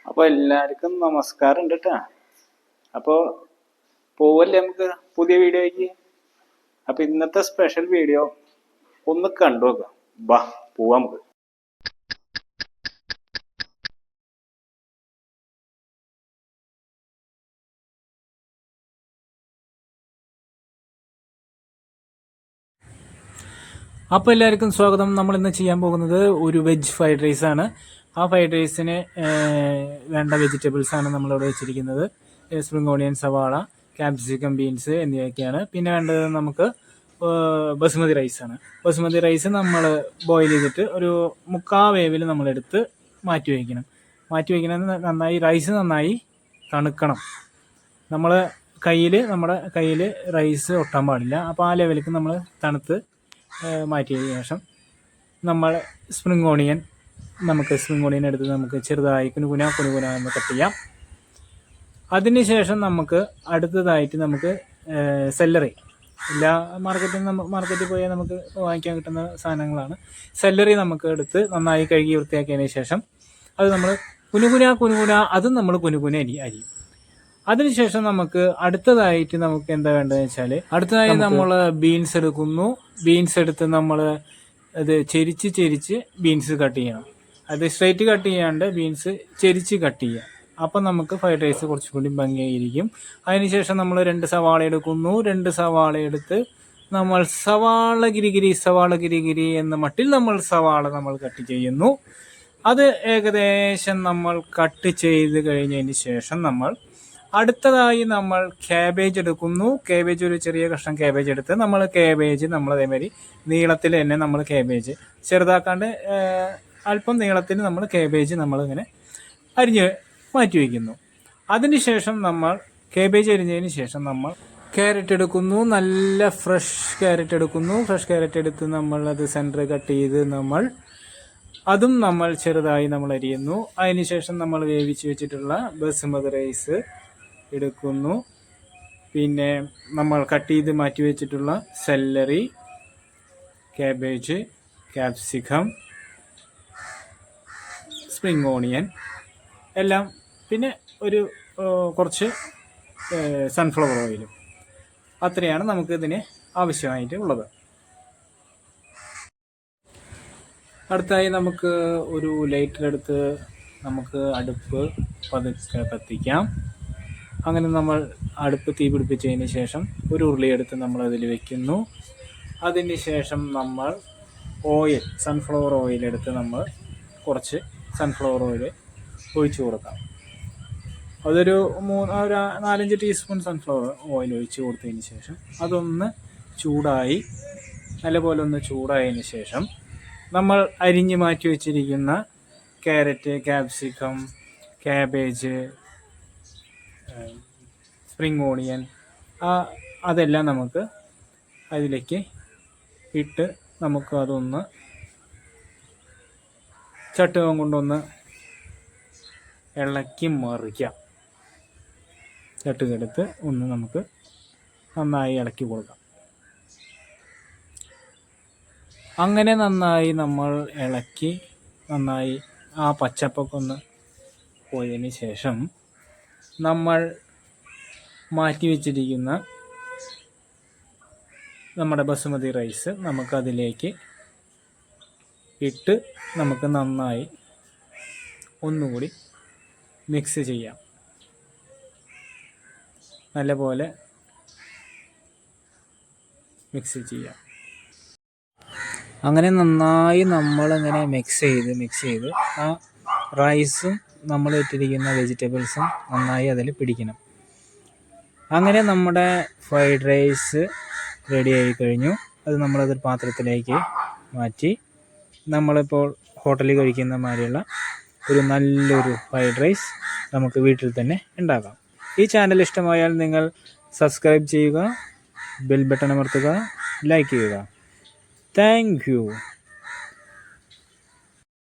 അപ്പോൾ എല്ലാവർക്കും നമസ്കാരം ഉണ്ട് കേട്ടോ. അപ്പോൾ പോവല്ലേ നമുക്ക് പുതിയ വീഡിയോയ്ക്ക്. അപ്പോൾ ഇന്നത്തെ സ്പെഷ്യൽ വീഡിയോ ഒന്ന് കണ്ടു നോക്കാം. ബാ പോവാം നമുക്ക്. അപ്പോൾ എല്ലാവർക്കും സ്വാഗതം. നമ്മൾ ഇന്ന് ചെയ്യാൻ പോകുന്നത് ഒരു വെജ് ഫ്രൈഡ് റൈസ് ആണ്. ആ ഫ്രൈഡ് റൈസിന് വേണ്ട വെജിറ്റബിൾസ് ആണ് നമ്മളിവിടെ വെച്ചിരിക്കുന്നത്. സ്പ്രിംഗ് ഓണിയൻ, സവാള, ക്യാപ്സിക്കം, ബീൻസ് എന്നിവയൊക്കെയാണ്. പിന്നെ വേണ്ടത് നമുക്ക് ബസുമതി റൈസാണ്. ബസുമതി റൈസ് നമ്മൾ ബോയിൽ ചെയ്തിട്ട് ഒരു 3/4 വേവിൽ നമ്മളെടുത്ത് മാറ്റി വയ്ക്കണം. നന്നായി റൈസ് നന്നായി തണുക്കണം. നമ്മുടെ കയ്യിൽ റൈസ് ഒട്ടാൻ പാടില്ല. അപ്പോൾ ആ ലെവലിലേക്ക് നമ്മൾ തണുത്ത് മാറ്റിയതിന് ശേഷം നമ്മൾ സ്പ്രിംഗ് ഓണിയൻ എടുത്ത് നമുക്ക് ചെറുതായി കുനുകുന എന്ന് കട്ട് ചെയ്യാം. അതിനുശേഷം നമുക്ക് അടുത്തതായിട്ട് നമുക്ക് സെല്ലറി, എല്ലാ മാർക്കറ്റിൽ പോയാൽ നമുക്ക് വാങ്ങിക്കാൻ കിട്ടുന്ന സാധനങ്ങളാണ്. സെല്ലറി നമുക്ക് എടുത്ത് നന്നായി കഴുകി വൃത്തിയാക്കിയതിന് ശേഷം അത് നമ്മൾ കുനുകുന അതും നമ്മൾ കുനുകുന അരിയും. അതിനുശേഷം നമുക്ക് അടുത്തതായിട്ട് നമുക്ക് എന്താ വേണ്ടതെന്ന് വെച്ചാൽ അടുത്തതായി നമ്മൾ ബീൻസ് എടുക്കുന്നു. ബീൻസ് എടുത്ത് നമ്മൾ അത് ചെരിച്ച് ബീൻസ് കട്ട് ചെയ്യണം. അത് സ്ട്രൈറ്റ് കട്ട് ചെയ്യാണ്ട് ബീൻസ് ചെരിച്ച് കട്ട് ചെയ്യുക. അപ്പം നമുക്ക് ഫ്രൈഡ് റൈസ് കുറച്ചും കൂടി ഭംഗിയായിരിക്കും. അതിനുശേഷം നമ്മൾ 2 സവാള എടുക്കുന്നു. 2 സവാള എടുത്ത് നമ്മൾ സവാള ഗിരിഗിരി എന്ന മട്ടിൽ നമ്മൾ കട്ട് ചെയ്യുന്നു. അത് ഏകദേശം നമ്മൾ കട്ട് ചെയ്ത് കഴിഞ്ഞതിന് ശേഷം അടുത്തതായി നമ്മൾ ക്യാബേജ് എടുക്കുന്നു. ഒരു ചെറിയ കഷ്ണം ക്യാബേജ് എടുത്ത് നമ്മൾ അതേമാതിരി നീളത്തിൽ തന്നെ നമ്മൾ ക്യാബേജ് ചെറുതാക്കാണ്ട് അല്പം നീളത്തിൽ നമ്മൾ ക്യാബേജ് നമ്മളിങ്ങനെ അരിഞ്ഞ് മാറ്റി വയ്ക്കുന്നു. അതിനുശേഷം നമ്മൾ ക്യാബേജ് അരിഞ്ഞതിന് ശേഷം നമ്മൾ ക്യാരറ്റ് എടുക്കുന്നു. നല്ല ഫ്രഷ് ക്യാരറ്റ് എടുക്കുന്നു. ഫ്രഷ് ക്യാരറ്റ് എടുത്ത് നമ്മൾ അത് സെൻറ്റർ കട്ട് ചെയ്ത് അതും നമ്മൾ ചെറുതായി നമ്മൾ അരിയുന്നു. അതിനുശേഷം നമ്മൾ വേവിച്ച് വെച്ചിട്ടുള്ള ബസുമതി റൈസ് എടുക്കുന്നു. പിന്നെ നമ്മൾ കട്ട് ചെയ്ത് മാറ്റി വെച്ചിട്ടുള്ള celery, cabbage, capsicum, spring onion എല്ലാം, പിന്നെ ഒരു കുറച്ച് സൺഫ്ലവർ ഓയിലും, അത്രയാണ് നമുക്ക് ഇതിന് ആവശ്യമായിട്ട് ഉള്ളത്. അടുത്തായി നമുക്ക് ഒരു ലൈറ്റർ എടുത്ത് നമുക്ക് അടുപ്പ് പതുക്കെ കത്തിക്കാം. അങ്ങനെ നമ്മൾ അടുപ്പ് തീ പിടിപ്പിച്ചതിന് ശേഷം ഒരു ഉരുളിയെടുത്ത് നമ്മൾ അതിൽ വെക്കുന്നു. അതിന് ശേഷം നമ്മൾ സൺഫ്ലവർ ഓയിൽ എടുത്ത് നമ്മൾ കുറച്ച് സൺഫ്ലവർ ഓയിൽ ഒഴിച്ചു കൊടുക്കാം. അതൊരു 4-5 ടീസ്പൂൺ സൺഫ്ലവർ ഓയിൽ ഒഴിച്ച് കൊടുത്തതിന് ശേഷം അതൊന്ന് നല്ലപോലെ ഒന്ന് ചൂടായതിന് ശേഷം നമ്മൾ അരിഞ്ഞ് മാറ്റി വെച്ചിരിക്കുന്ന carrot, capsicum, cabbage, spring onion അതെല്ലാം നമുക്ക് അതിലേക്ക് ഇട്ട് നമുക്ക് അതൊന്ന് ചട്ടുകം കൊണ്ടൊന്ന് ഇളക്കി മറിക്കാം. ചട്ടുകെടുത്ത് ഒന്ന് നമുക്ക് നന്നായി ഇളക്കി കൊടുക്കാം. അങ്ങനെ നന്നായി നമ്മൾ ഇളക്കി നന്നായി ആ പച്ചപ്പൊക്കെ ഒന്ന് പോയതിന് ശേഷം നമ്മൾ മാറ്റി വെച്ചിരിക്കുന്ന നമ്മുടെ ബസുമതി റൈസ് നമുക്കതിലേക്ക് ഇട്ട് നമുക്ക് നന്നായി ഒന്നുകൂടി മിക്സ് ചെയ്യാം. നല്ലപോലെ മിക്സ് ചെയ്യാം. അങ്ങനെ നന്നായി നമ്മളിങ്ങനെ മിക്സ് ചെയ്ത് ആ റൈസും നമ്മൾ ഇട്ടിരിക്കുന്ന വെജിറ്റബിൾസും നന്നായി അതിൽ പിടിക്കണം. അങ്ങനെ നമ്മുടെ ഫ്രൈഡ് റൈസ് റെഡി ആയി കഴിഞ്ഞു. അത് നമ്മളതൊരു പാത്രത്തിലേക്ക് മാറ്റി നമ്മളിപ്പോൾ ഹോട്ടലിൽ കഴിക്കുന്ന മാതിരിയുള്ള ഒരു നല്ലൊരു ഫ്രൈഡ് റൈസ് നമുക്ക് വീട്ടിൽ തന്നെ ഉണ്ടാക്കാം. ഈ ചാനൽ ഇഷ്ടമായാൽ നിങ്ങൾ സബ്സ്ക്രൈബ് ചെയ്യുക, ബെൽ ബട്ടൺ അമർത്തുക, ലൈക്ക് ചെയ്യുക. Thank you.